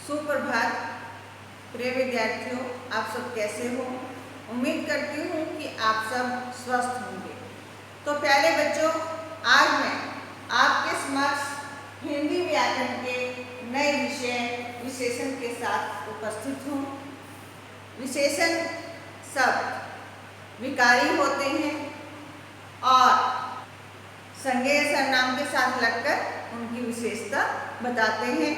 सुप्रभात प्रिय विद्यार्थियों, आप सब कैसे हो। उम्मीद करती हूँ कि आप सब स्वस्थ होंगे। तो प्यारे बच्चों, आज मैं आपके समक्ष हिंदी व्याकरण के नए विषय विशेषण के साथ उपस्थित हूँ। विशेषण शब्द विकारी होते हैं और संज्ञेय सर्वनाम के साथ लगकर उनकी विशेषता बताते हैं।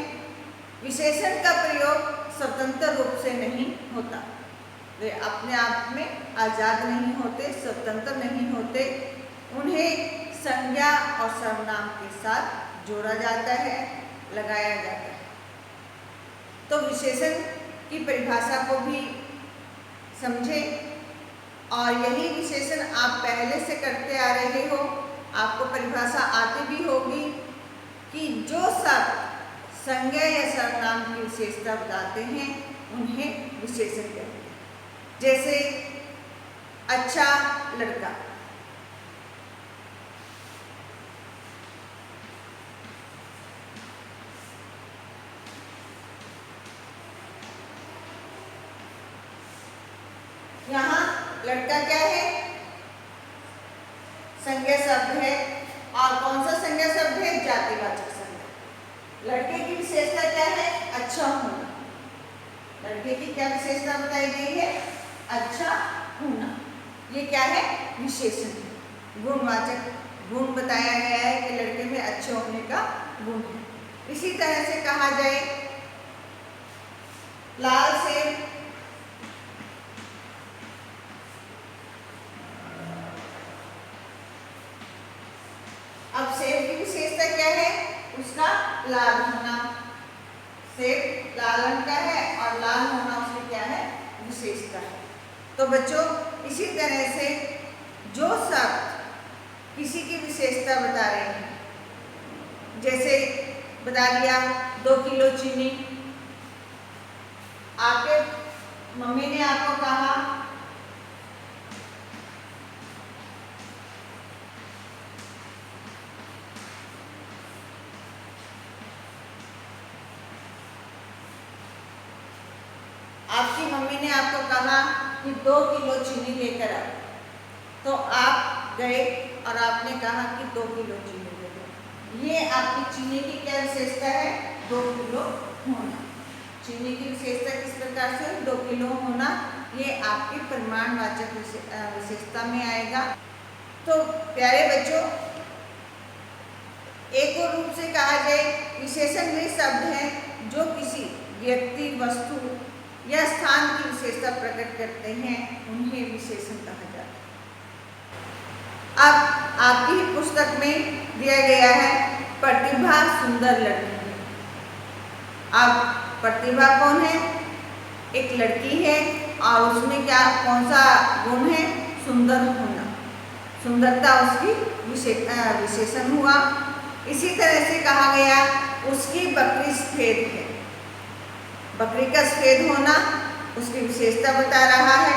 विशेषण का प्रयोग स्वतंत्र रूप से नहीं होता, वे अपने आप में आजाद नहीं होते, स्वतंत्र नहीं होते। उन्हें संज्ञा और सर्वनाम के साथ जोड़ा जाता है, लगाया जाता है। तो विशेषण की परिभाषा को भी समझें और यही विशेषण आप पहले से करते आ रहे हो। आपको परिभाषा आती भी होगी कि जो शब्द संज्ञा या सर्वनाम की विशेषता बताते हैं उन्हें विशेषण कहते हैं। जैसे अच्छा लड़का, यहाँ लड़का क्या है? संज्ञा शब्द है। और कौन सा संज्ञा शब्द है? जातिवाचक संज्ञा। लड़के की विशेषता क्या है? अच्छा होना। लड़के की क्या विशेषता बताई गई है? अच्छा होना। ये क्या है? विशेषण है, गुणवाचक गुण बताया गया है कि लड़के में अच्छे होने का गुण है। इसी तरह से कहा जाए लाल सेब, अब सेब की विशेषता क्या है? उसका लाल होना। सेब लाल रंग का है और लाल होना उसमें क्या है? विशेषता है। तो बच्चों, इसी तरह से जो शब्द किसी की विशेषता बता रहे हैं, जैसे बता दिया 2 किलो चीनी, आपके मम्मी ने आपको कहा आपकी मम्मी ने आपको कहा कि 2 किलो चीनी लेकर आओ, तो आप गए और आपने कहा कि 2 किलो चीनी ले लो। ये आपकी चीनी की क्या विशेषता है? 2 किलो होना। चीनी की विशेषता किस प्रकार से? 2 किलो होना। ये आपकी परिमाणवाचक विशेषता में आएगा। तो प्यारे बच्चों, एक और रूप से कहा जाए, विशेषण वे शब्द हैं जो किसी व्यक्ति, वस्तु या स्थान की विशेषता प्रकट करते हैं, उन्हें विशेषण कहा जाता है। अब आपकी ही पुस्तक में दिया गया है प्रतिभा सुंदर लड़की है। अब प्रतिभा कौन है? एक लड़की है और उसमें क्या कौन सा गुण है? सुंदर होना। सुंदरता उसकी विशेषण हुआ। इसी तरह से कहा गया उसकी बकरी सफेद है। बकरी का सफेद होना उसकी विशेषता बता रहा है।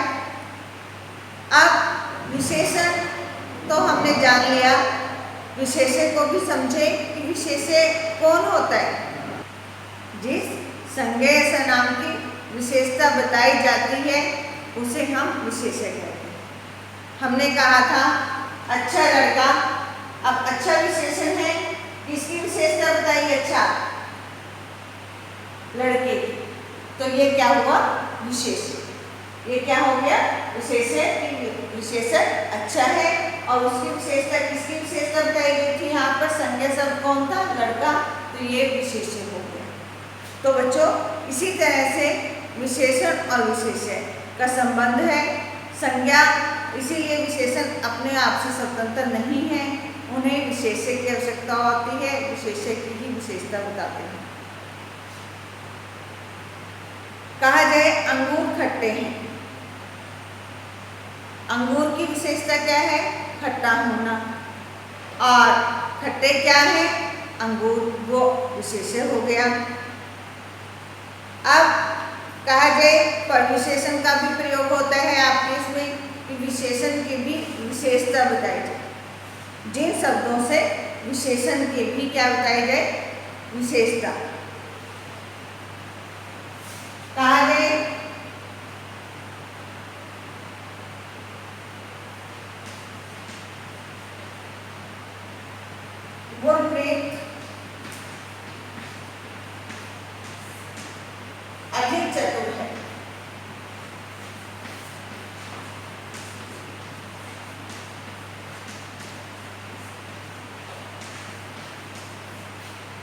अब विशेषण तो हमने जान लिया, विशेषण को भी समझे कि विशेषण कौन होता है? जिस संज्ञेय सर्वनाम की विशेषता बताई जाती है उसे हम विशेषण कहते हैं। हमने कहा था अच्छा लड़का, अब अच्छा विशेषण है, किसकी विशेषता बताई? अच्छा लड़के की। तो ये क्या हुआ? विशेषण। ये क्या हो गया? विशेषण। विशेषण अच्छा है और उसकी विशेषता, किसकी विशेषता बताई गई थी? यहाँ पर संज्ञा शब्द कौन था? लड़का। तो ये विशेषण हो गया। तो बच्चों, इसी तरह से विशेषण और विशेषण का संबंध है। संज्ञा, इसीलिए विशेषण अपने आप से स्वतंत्र नहीं है, उन्हें विशेषण की आवश्यकता होती है, विशेषण की ही विशेषता बताते हैं। कहा जाए अंगूर खट्टे हैं। अंगूर की विशेषता क्या है? खट्टा होना। और खट्टे क्या है? अंगूर, वो विशेषण हो गया। अब कहा जाए परविशेषण का भी प्रयोग होता है आपके इसमें कि विशेषण की भी विशेषता बताई जाए। जिन शब्दों से विशेषण की भी क्या बताई जाए? विशेषता। गुरप्रीत अधिक चतुर है।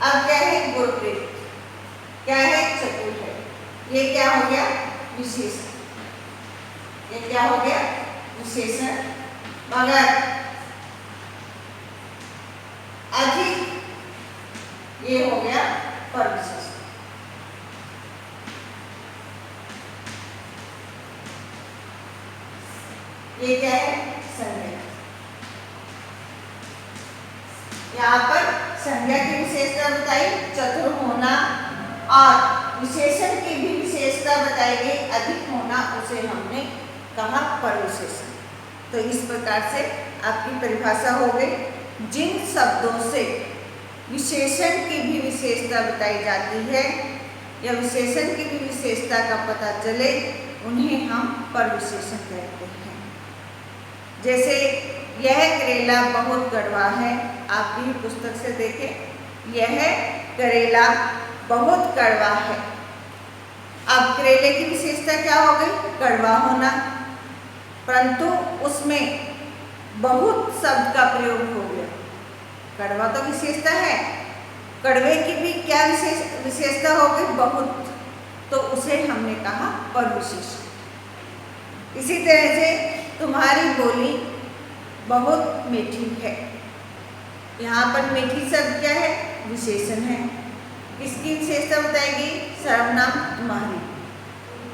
अब क्या है? गुरप्रीत क्या है? चतुर है। ये क्या हो गया? विशेषण। ये क्या हो गया? विशेषण। मगर अधिक ये हो गया परविशेषण। ये क्या है? संज्ञा। यहाँ पर संज्ञा की विशेषता बताई, चतुर होना, और विशेषण की भी विशेषता बताई गई, अधिक होना, उसे हमने कहा परविशेषण। तो इस प्रकार से आपकी परिभाषा हो गई। जिन शब्दों से विशेषण की भी विशेषता बताई जाती है या विशेषण की भी विशेषता का पता चले, उन्हें हम परविशेषण कहते हैं। जैसे यह करेला बहुत कड़वा है, आप भी पुस्तक से देखें, यह करेला बहुत कड़वा है। अब करेले की विशेषता क्या हो गई? कड़वा होना, परंतु उसमें बहुत शब्द का प्रयोग हो गया। कड़वा तो विशेषता है, कड़वे की भी क्या विशेषता हो गई? बहुत, तो उसे हमने कहा परविशेषण। इसी तरह से तुम्हारी बोली बहुत मीठी है, यहाँ पर मीठी शब्द क्या है? विशेषण है। इसकी विशेषता बताएगी सर्वनाम तुम्हारी,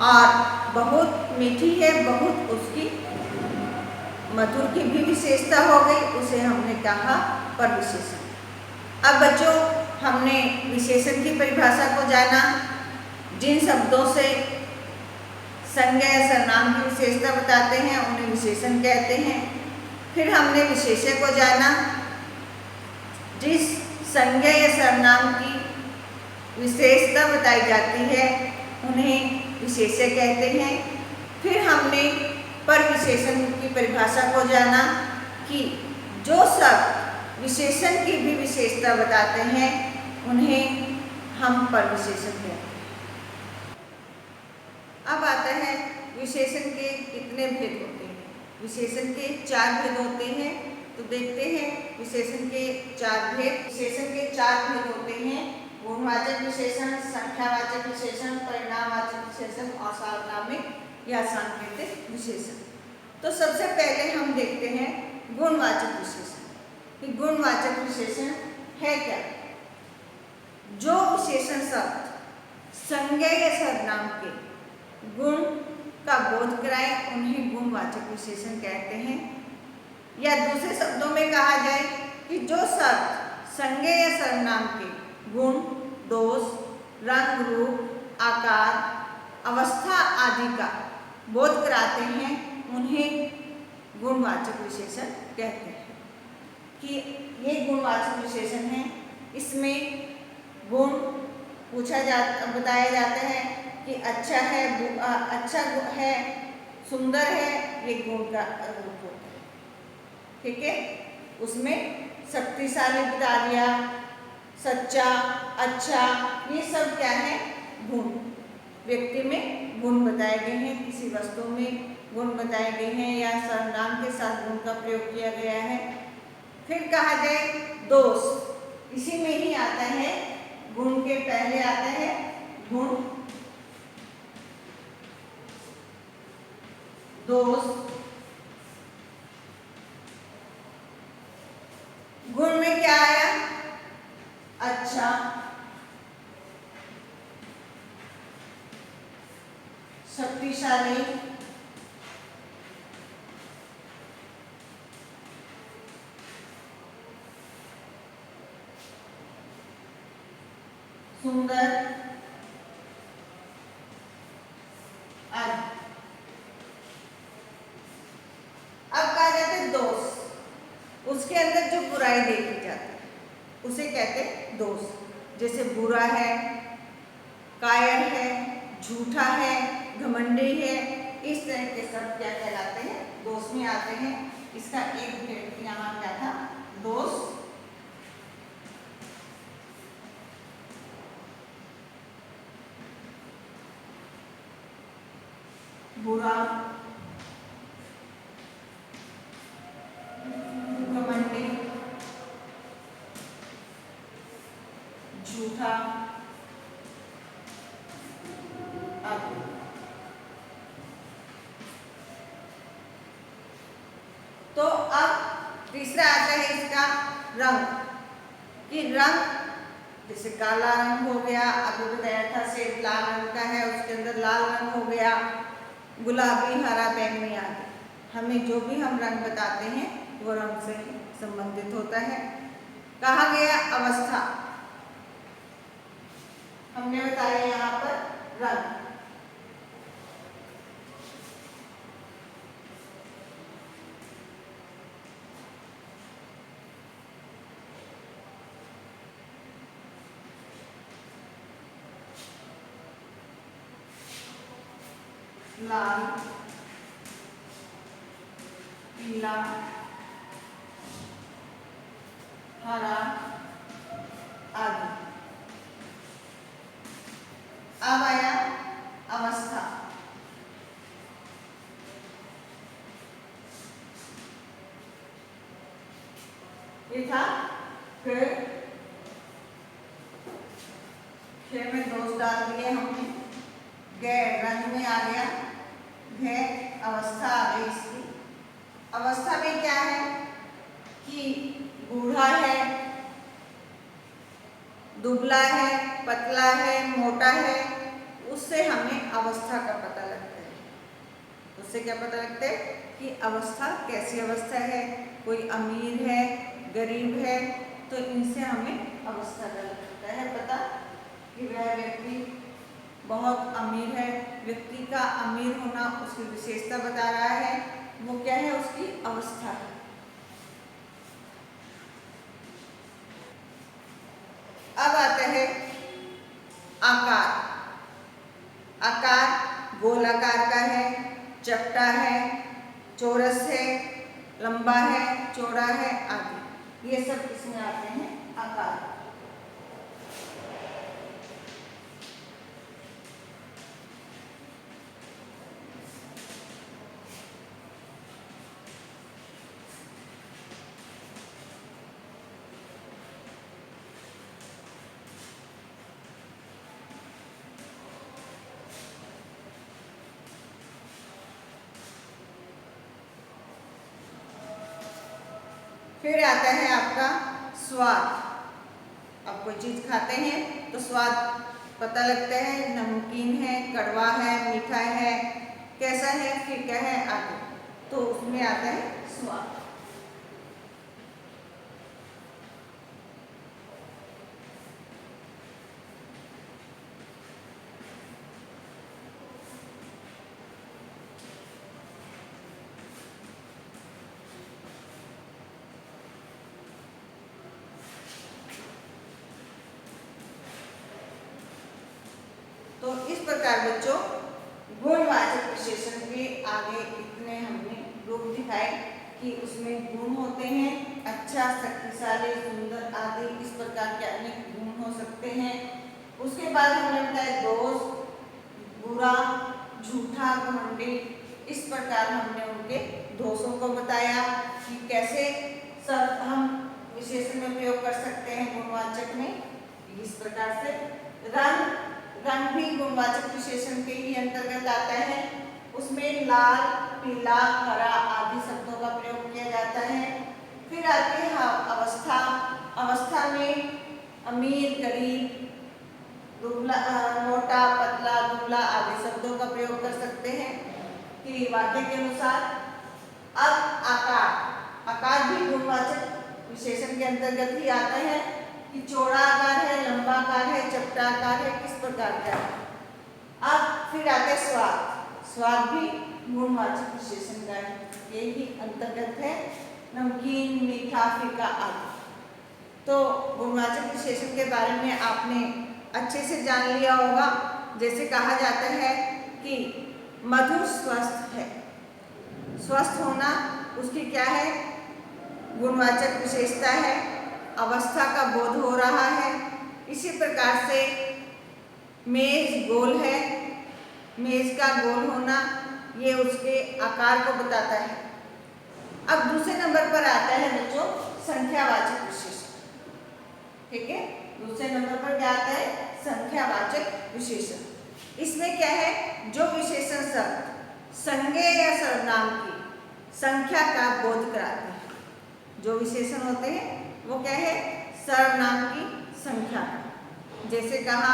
और बहुत मीठी है, बहुत उसकी मधुर की भी विशेषता हो गई, उसे हमने कहा परविशेषण। अब बच्चों, हमने विशेषण की परिभाषा को जाना। जिन शब्दों से संज्ञा या सर्वनाम की विशेषता बताते हैं उन्हें विशेषण कहते हैं। फिर हमने विशेष्य को जाना। जिस संज्ञा या सर्वनाम की विशेषता बताई जाती है उन्हें विशेष्य कहते हैं। फिर हमने परविशेषण की परिभाषा को जाना कि जो शब्द विशेषण की भी विशेषता बताते हैं उन्हें हम परविशेषण कहते हैं। अब आता है विशेषण के कितने भेद होते हैं। विशेषण के 4 भेद होते हैं, तो देखते हैं विशेषण के 4 भेद। विशेषण के 4 भेद होते हैं: गुणवाचक विशेषण, संख्यावाचक विशेषण, परिणामवाचक विशेषण और सार्वनामिक या सांकेतिक विशेषण। तो सबसे पहले हम देखते हैं गुणवाचक विशेषण कि गुणवाचक विशेषण है क्या। जो विशेषण शब्द संज्ञा या सर्वनाम के गुण का बोध कराए उन्हें गुणवाचक विशेषण कहते हैं। या दूसरे शब्दों में कहा जाए कि जो शब्द संज्ञा या सर्वनाम के गुण, दोष, रंग, रूप, आकार, अवस्था आदि का बोध कराते हैं उन्हें गुणवाचक विशेषण कहते हैं। कि ये गुणवाचक विशेषण है, इसमें गुण बताया जाता है कि अच्छा है, सुंदर है, ये गुण का रूप होता है। ठीक है, उसमें शक्तिशाली बता दिया, सच्चा, अच्छा, ये सब क्या है? गुण। व्यक्ति में गुण बताए गए हैं, किसी वस्तु में गुण बताए गए हैं या सर्वनाम के साथ गुण का प्रयोग किया गया है। फिर कहा जाए दोष, इसी में ही आता है, गुण के पहले आता है गुण, दोष। गुण में क्या आया? अच्छा, शक्तिशाली, सुंदर आदि। अब कहा जाता है दोष, उसके अंदर जो बुराई देखी जाती है उसे कहते हैं दोष। जैसे बुरा है, कायर है, झूठा है, घमंडी है, इस तरह के शब्द क्या कहलाते हैं? दोष में आते हैं। इसका एक भेद यहाँ क्या था? दोष बुरा, घमंडी, झूठा आदि। तो अब तीसरा आता है इसका रंग, कि रंग जैसे काला रंग हो गया, अभी बताया था सेब लाल रंग का है, उसके अंदर लाल रंग हो गया, गुलाबी, हरा, बैंगनी आदि। हमें जो भी हम रंग बताते हैं वो रंग से संबंधित होता है। कहा गया अवस्था, हमने बताया यहाँ पर रंग। लाल, पीला, हरा आदि। अब आया अवस्था, ये था फिर खे में दोष डाल दिए हमने, गै रंग में आ गया, है अवस्था आ गई इसकी। अवस्था में क्या है कि बूढ़ा है, दुबला है, पतला है, मोटा है, उससे हमें अवस्था का पता लगता है। उससे क्या पता लगता है कि अवस्था कैसी अवस्था है, कोई अमीर है, गरीब है, तो इनसे हमें अवस्था का लगता है पता कि वह व्यक्ति बहुत अमीर है। व्यक्ति का अमीर होना उसकी विशेषता बता रहा है, वो क्या है, उसकी अवस्था है। अब आता है आकार। आकार गोल आकार का है, चपटा है, चौरस है, लंबा है, चौड़ा है आदि। ये सब किसमें आते हैं, आकार। फिर आता है आपका स्वाद। आप कोई चीज खाते हैं तो स्वाद पता लगता है, नमकीन है, कड़वा है, मीठा है, कैसा है, फीका है आदि। तो उसमें आता है स्वाद। तो इस प्रकार बच्चों गुणवाचक विशेषण के आगे इतने हमने रूप दिखाए कि उसमें गुण होते हैं, अच्छा, शक्तिशाली, सुंदर आदि, इस प्रकार के अनेक गुण हो सकते हैं। उसके बाद हमने बताया दोष, बुरा, झूठा, घमंडी, इस प्रकार हमने उनके दोषों को बताया कि कैसे सब हम विशेषण में प्रयोग कर सकते हैं गुणवाचक में। इस प्रकार से रंग भी गुणवाचक विशेषण के ही अंतर्गत आता है। उसमें लाल, पीला, हरा आदि शब्दों का प्रयोग किया जाता है। फिर आती है अवस्था। अवस्था में अमीर, गरीब, दुबला, मोटा, पतला, दुबला आदि शब्दों का प्रयोग कर सकते हैं कि वाक्य के अनुसार। अब आकार भी गुणवाचक विशेषण के अंतर्गत ही आता है कि चौड़ा आकार है, लंबा आकार है, चपटा आकार है, किस प्रकार का है। अब फिर आते स्वाद भी गुणवाचक विशेषण का है, ये भी अंतर्गत है, नमकीन, मीठा, फीका आदि। तो गुणवाचक विशेषण के बारे में आपने अच्छे से जान लिया होगा। जैसे कहा जाता है कि मधु स्वस्थ है, स्वस्थ होना उसकी क्या है, गुणवाचक विशेषता है, अवस्था का बोध हो रहा है। इसी प्रकार से मेज गोल है, मेज का गोल होना ये उसके आकार को बताता है। अब दूसरे नंबर पर आता है बच्चों संख्यावाचक विशेषण। ठीक है, दूसरे नंबर पर क्या आता है? संख्यावाचक विशेषण। इसमें क्या है? जो विशेषण शब्द संज्ञा या सर्वनाम की संख्या का बोध कराते हैं। जो विशेषण होते हैं वो क्या है? सर्वनाम की संख्या का। जैसे कहा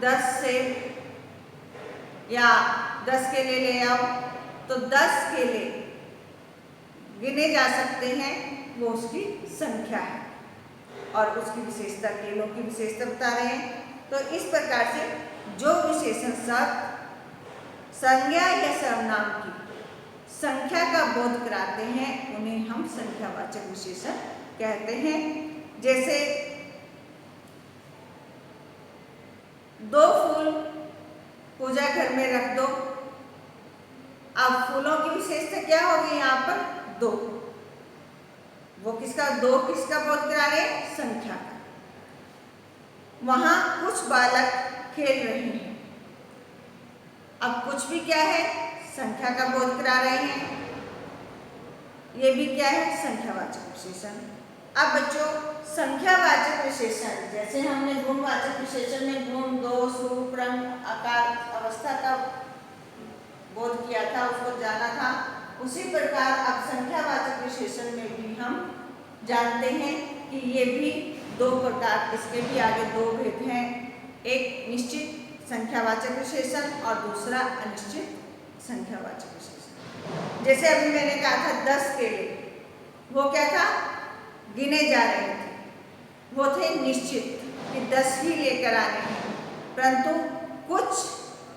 10 से या 10 केले ले आओ, तो 10 केले गिने जा सकते हैं, वो उसकी संख्या है और उसकी विशेषता, केलों की विशेषता बता रहे हैं। तो इस प्रकार से जो विशेषण शब्द संज्ञा या सर्वनाम की संख्या का बोध कराते हैं उन्हें हम संख्यावाचक विशेषण कहते हैं। जैसे 2 फूल पूजा घर में रख दो। अब फूलों की विशेषता क्या होगी यहाँ पर? 2। वो किसका? 2 किसका बोध करा रहे? संख्या का। वहां कुछ बालक खेल रहे हैं। अब कुछ भी क्या है? संख्या का बोध करा रहे हैं। ये भी क्या है? संख्यावाचक विशेषण। अब बच्चों संख्यावाचक विशेषण, जैसे हमने गुणवाचक विशेषण में गुण, दोष, रूप, रंग, आकार, अवस्था का बोध किया था, उसको जाना था, उसी प्रकार अब संख्यावाचक विशेषण में भी हम जानते हैं कि ये भी 2 प्रकार, इसके भी आगे 2 भेद हैं। एक निश्चित संख्यावाचक विशेषण और दूसरा अनिश्चित संख्यावाचक विशेषण। जैसे अभी मैंने कहा था 10 केले, वो क्या था? गिने जा रहे थे, वो थे निश्चित कि 10 ही लेकर आने हैं। परंतु कुछ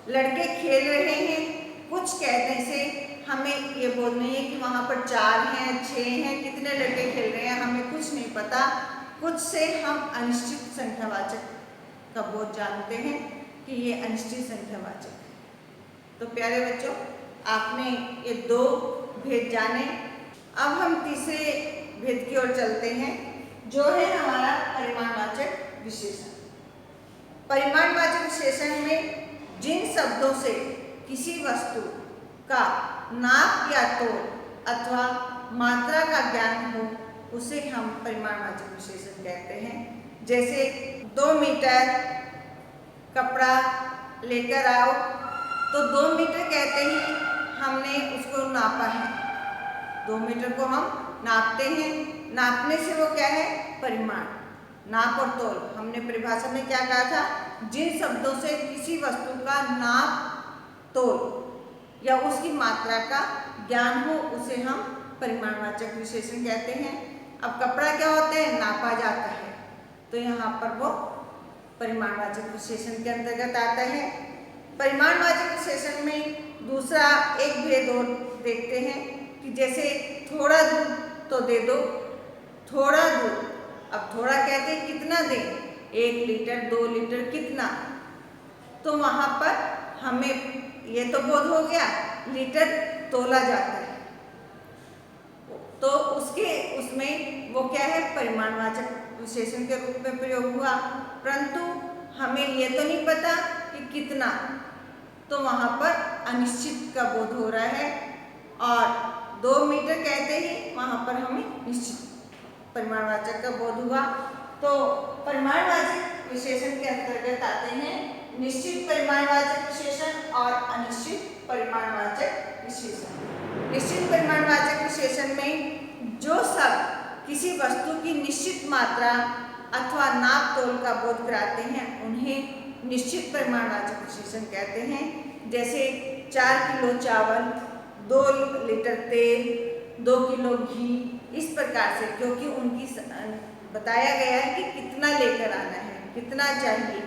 लड़के खेल रहे हैं, कुछ कहने से हमें ये बोध नहीं है कि वहाँ पर 4 हैं, 6 हैं, कितने लड़के खेल रहे हैं, हमें कुछ नहीं पता। कुछ से हम अनिश्चित संख्यावाचक का बोध जानते हैं कि ये अनिश्चित संख्यावाचक है। तो प्यारे बच्चों, आपने ये 2 भेद जाने। अब हम तीसरे भेद की ओर चलते हैं, जो है हमारा परिमाणवाचक विशेषण। परिमाणवाचक विशेषण में जिन शब्दों से किसी वस्तु का नाप या तोल अथवा मात्रा का ज्ञान हो, उसे हम परिमाणवाचक विशेषण कहते हैं। जैसे 2 मीटर कपड़ा लेकर आओ, तो 2 मीटर कहते ही हमने उसको नापा है। 2 मीटर को हम नापते हैं। नापने से वो क्या है? परिमाण। नाप और तोल, हमने परिभाषा में क्या कहा था? जिन शब्दों से किसी वस्तु का नाप, तोल या उसकी मात्रा का ज्ञान हो, उसे हम परिमाणवाचक विशेषण कहते हैं। अब कपड़ा क्या होता है? नापा जाता है, तो यहाँ पर वो परिमाणवाचक विशेषण के अंतर्गत आता है। परिमाणवाचक विशेषण में दूसरा एक भेद और देखते हैं कि जैसे थोड़ा दूध तो दे दो, थोड़ा दूध। अब थोड़ा कहते हैं कितना दें? 1 लीटर, 2 लीटर, कितना? तो वहाँ पर हमें ये तो बोध हो गया, लीटर तोला जाता है, तो उसमें वो क्या है? परिमाणवाचक विशेषण के रूप में प्रयोग हुआ। परंतु हमें ये तो नहीं पता कि कितना, तो वहाँ पर अनिश्चित का बोध हो रहा है। और 2 मीटर कहते ही वहाँ पर हमें निश्चित परिमाणवाचक का बोध हुआ। तो परिमाणवाचक विशेषण के अंतर्गत आते हैं निश्चित परिमाणवाचक विशेषण और अनिश्चित परिमाणवाचक विशेषण। निश्चित परिमाणवाचक विशेषण में जो शब्द किसी वस्तु की निश्चित मात्रा अथवा नाप तोल का बोध कराते हैं, उन्हें निश्चित परिमाणवाचक विशेषण कहते हैं। जैसे 4 किलो चावल, 2 लीटर तेल, 2 किलो घी, इस प्रकार से, क्योंकि उनकी बताया गया है कि कितना लेकर आना है, कितना चाहिए।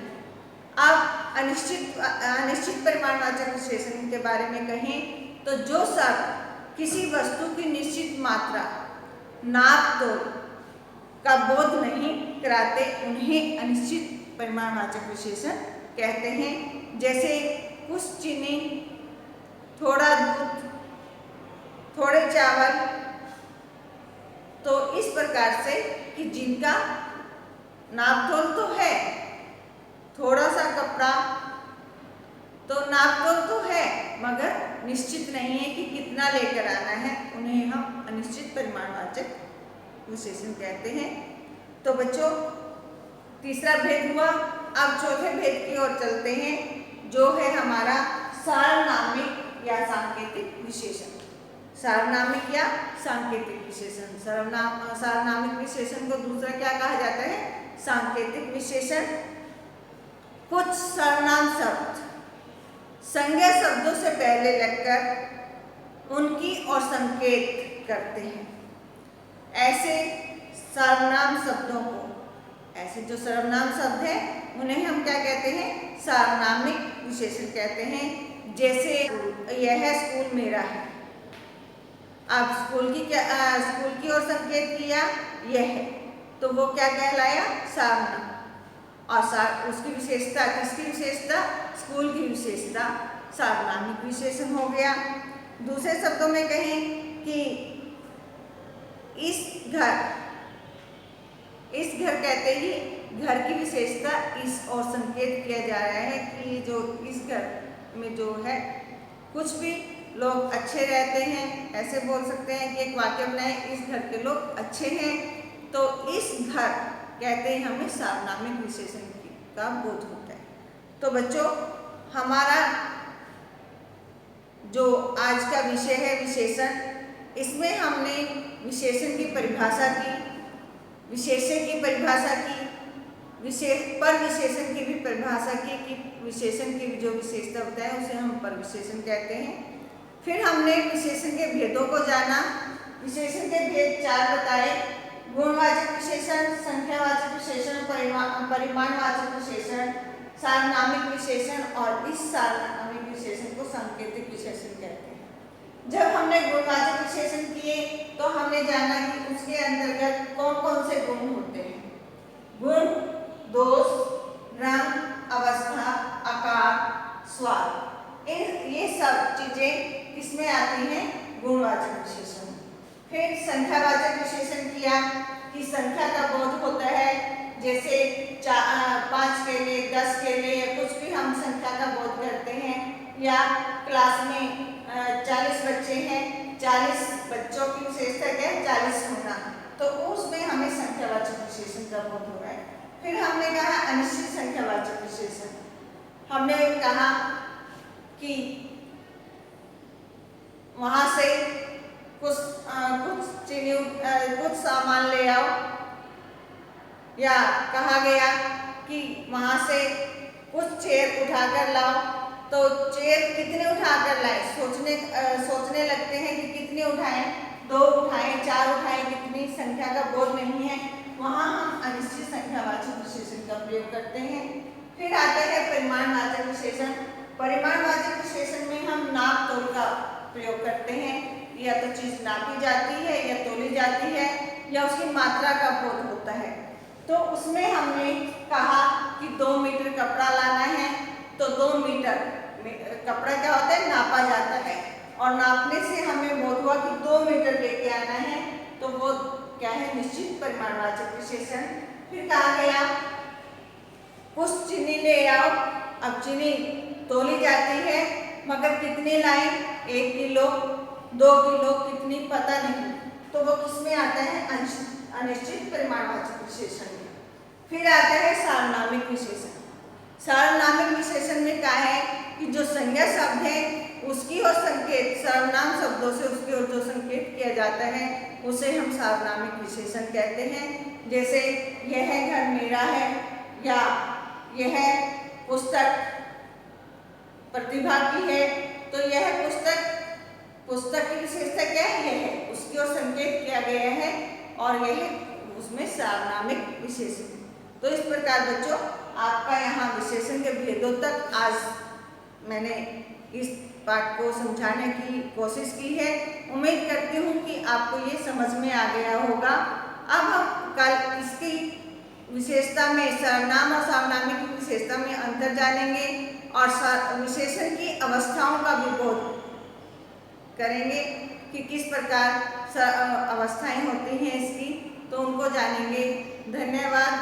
अब अनिश्चित परिमाणवाचक विशेषण के बारे में कहें तो जो शब्द किसी वस्तु की निश्चित मात्रा, नाप तोल का बोध नहीं कराते, उन्हें अनिश्चित परिमाणवाचक विशेषण कहते हैं। जैसे कुछ चीनी, थोड़ा दूध, थोड़े चावल, तो इस प्रकार से कि जिनका नाप तोल तो है, थोड़ा सा कपड़ा तो नापतोल तो है मगर निश्चित नहीं है कि कितना लेकर आना है, उन्हें हम अनिश्चित परिमाणवाचक विशेषण कहते हैं। तो बच्चों तीसरा भेद हुआ। अब चौथे भेद की ओर चलते हैं, जो है हमारा सार्वनामिक या सांकेतिक विशेषण। सार्वनामिक या सांकेतिक विशेषण। सार्वनामिक विशेषण को दूसरा क्या कहा जाता है? सांकेतिक विशेषण। कुछ सर्वनाम शब्द संज्ञा शब्दों से पहले लगकर उनकी ओर संकेत करते हैं। ऐसे सर्वनाम शब्दों को, ऐसे जो सर्वनाम शब्द हैं उन्हें हम क्या कहते हैं? सार्वनामिक विशेषण कहते हैं। जैसे यह स्कूल मेरा है। अब स्कूल की ओर संकेत किया यह, तो वो क्या कहलाया? सार्वनाम। और उसकी विशेषता, किसकी विशेषता? स्कूल की विशेषता सार्वनामिक विशेषण हो गया। दूसरे शब्दों में कहें कि इस घर कहते ही घर की विशेषता इस और संकेत किया जा रहा है कि जो इस घर में जो है कुछ भी लोग अच्छे रहते हैं। ऐसे बोल सकते हैं कि एक वाक्य बनाए, इस घर के लोग अच्छे हैं। तो इस घर कहते हैं हमें सार्वनामिक विशेषण का बोध होता है। तो बच्चों हमारा जो आज का विषय है विशेषण, इसमें हमने विशेषण की परिभाषा की, विशेषण की परिभाषा की, पर विशेषण की भी परिभाषा की कि विशेषण की जो विशेषता होता है उसे हम पर विशेषण कहते हैं। फिर हमने विशेषण के भेदों को जाना। विशेषण के भेद 4 बताए: गुणवाचक विशेषण, संख्यावाचक विशेषण, परिमाणवाचक विशेषण, सार्वनामिक विशेषण, और इस सार्वनामिक विशेषण को सांकेतिक विशेषण कहते हैं। जब हमने गुणवाचक विशेषण किए तो हमने जाना कि उसके अंतर्गत कौन कौन से गुण होते हैं। गुण, दोष, रंग, अवस्था, आकार, स्वाद, ये सब चीजें किसमें आती हैं? गुणवाचक विशेषण। फिर संख्यावाचक विशेषण किया कि संख्या का बोध होता है। जैसे 5 के लिए, 10 के लिए कुछ भी हम संख्या का बोध करते हैं। या क्लास में 40 बच्चे हैं, 40 बच्चों की विशेषता क्या है? 40 होना। तो उसमें हमें संख्यावाचक विशेषण का बोध हो रहा है। फिर हमने कहा अनिश्चित संख्यावाचक विशेषण। हमने कहा कि वहां से कुछ सामान ले आओ, या कहा गया कि वहां से कुछ चेयर उठाकर लाओ। तो चेयर कितने उठाकर लाए? सोचने लगते हैं कि कितने उठाएं, 2 उठाएं, 4 उठाएं, कितनी संख्या का बोध नहीं है। वहां हम अनिश्चित संख्यावाचक विशेषण का प्रयोग करते हैं। फिर आता है परिमाणवाचक विशेषण। परिमाणवाचक विशेषण में हम नाप तोल का प्रयोग करते हैं। या तो चीज नापी जाती है या तोली जाती है या उसकी मात्रा का बोध होता है। तो उसमें हमने कहा कि 2 मीटर कपड़ा लाना है, तो 2 मीटर कपड़ा क्या होता है? नापा जाता है। और नापने से हमें बोध हुआ कि 2 मीटर लेके आना है, तो वो क्या है? निश्चित परिमाणवाचक विशेषण। फिर कहा गया कुछ चीनी ले आओ। अब चीनी तोली जाती है मगर कितनी लाएं? 1 किलो, 2 किलो, कितनी पता नहीं। तो वो किसमें आता है? अनिश्चित परिमाणवाचक विशेषण में। फिर आता है सार्वनामिक विशेषण। सार्वनामिक विशेषण में क्या है कि जो संज्ञा शब्द है उसकी ओर संकेत, सर्वनाम शब्दों से उसकी ओर जो संकेत किया जाता है उसे हम सार्वनामिक विशेषण कहते हैं। जैसे यह घर मेरा है, या यह पुस्तक प्रतिभा की है, तो यह पुस्तक की विशेषता क्या है? यह है, उसकी ओर संकेत किया गया है और यह उसमें सार्वनामिक विशेषण। तो इस प्रकार बच्चों आपका यहाँ विशेषण के भेदों तक आज मैंने इस पाठ को समझाने की कोशिश की है। उम्मीद करती हूँ कि आपको ये समझ में आ गया होगा। अब हम कल इसकी विशेषता में, सर्वनाम और सार्वनामिक की विशेषता में अंतर जानेंगे और विशेषण की अवस्थाओं का भी बोध करेंगे कि किस प्रकार अवस्थाएं होती हैं इसकी, तो उनको जानेंगे। धन्यवाद।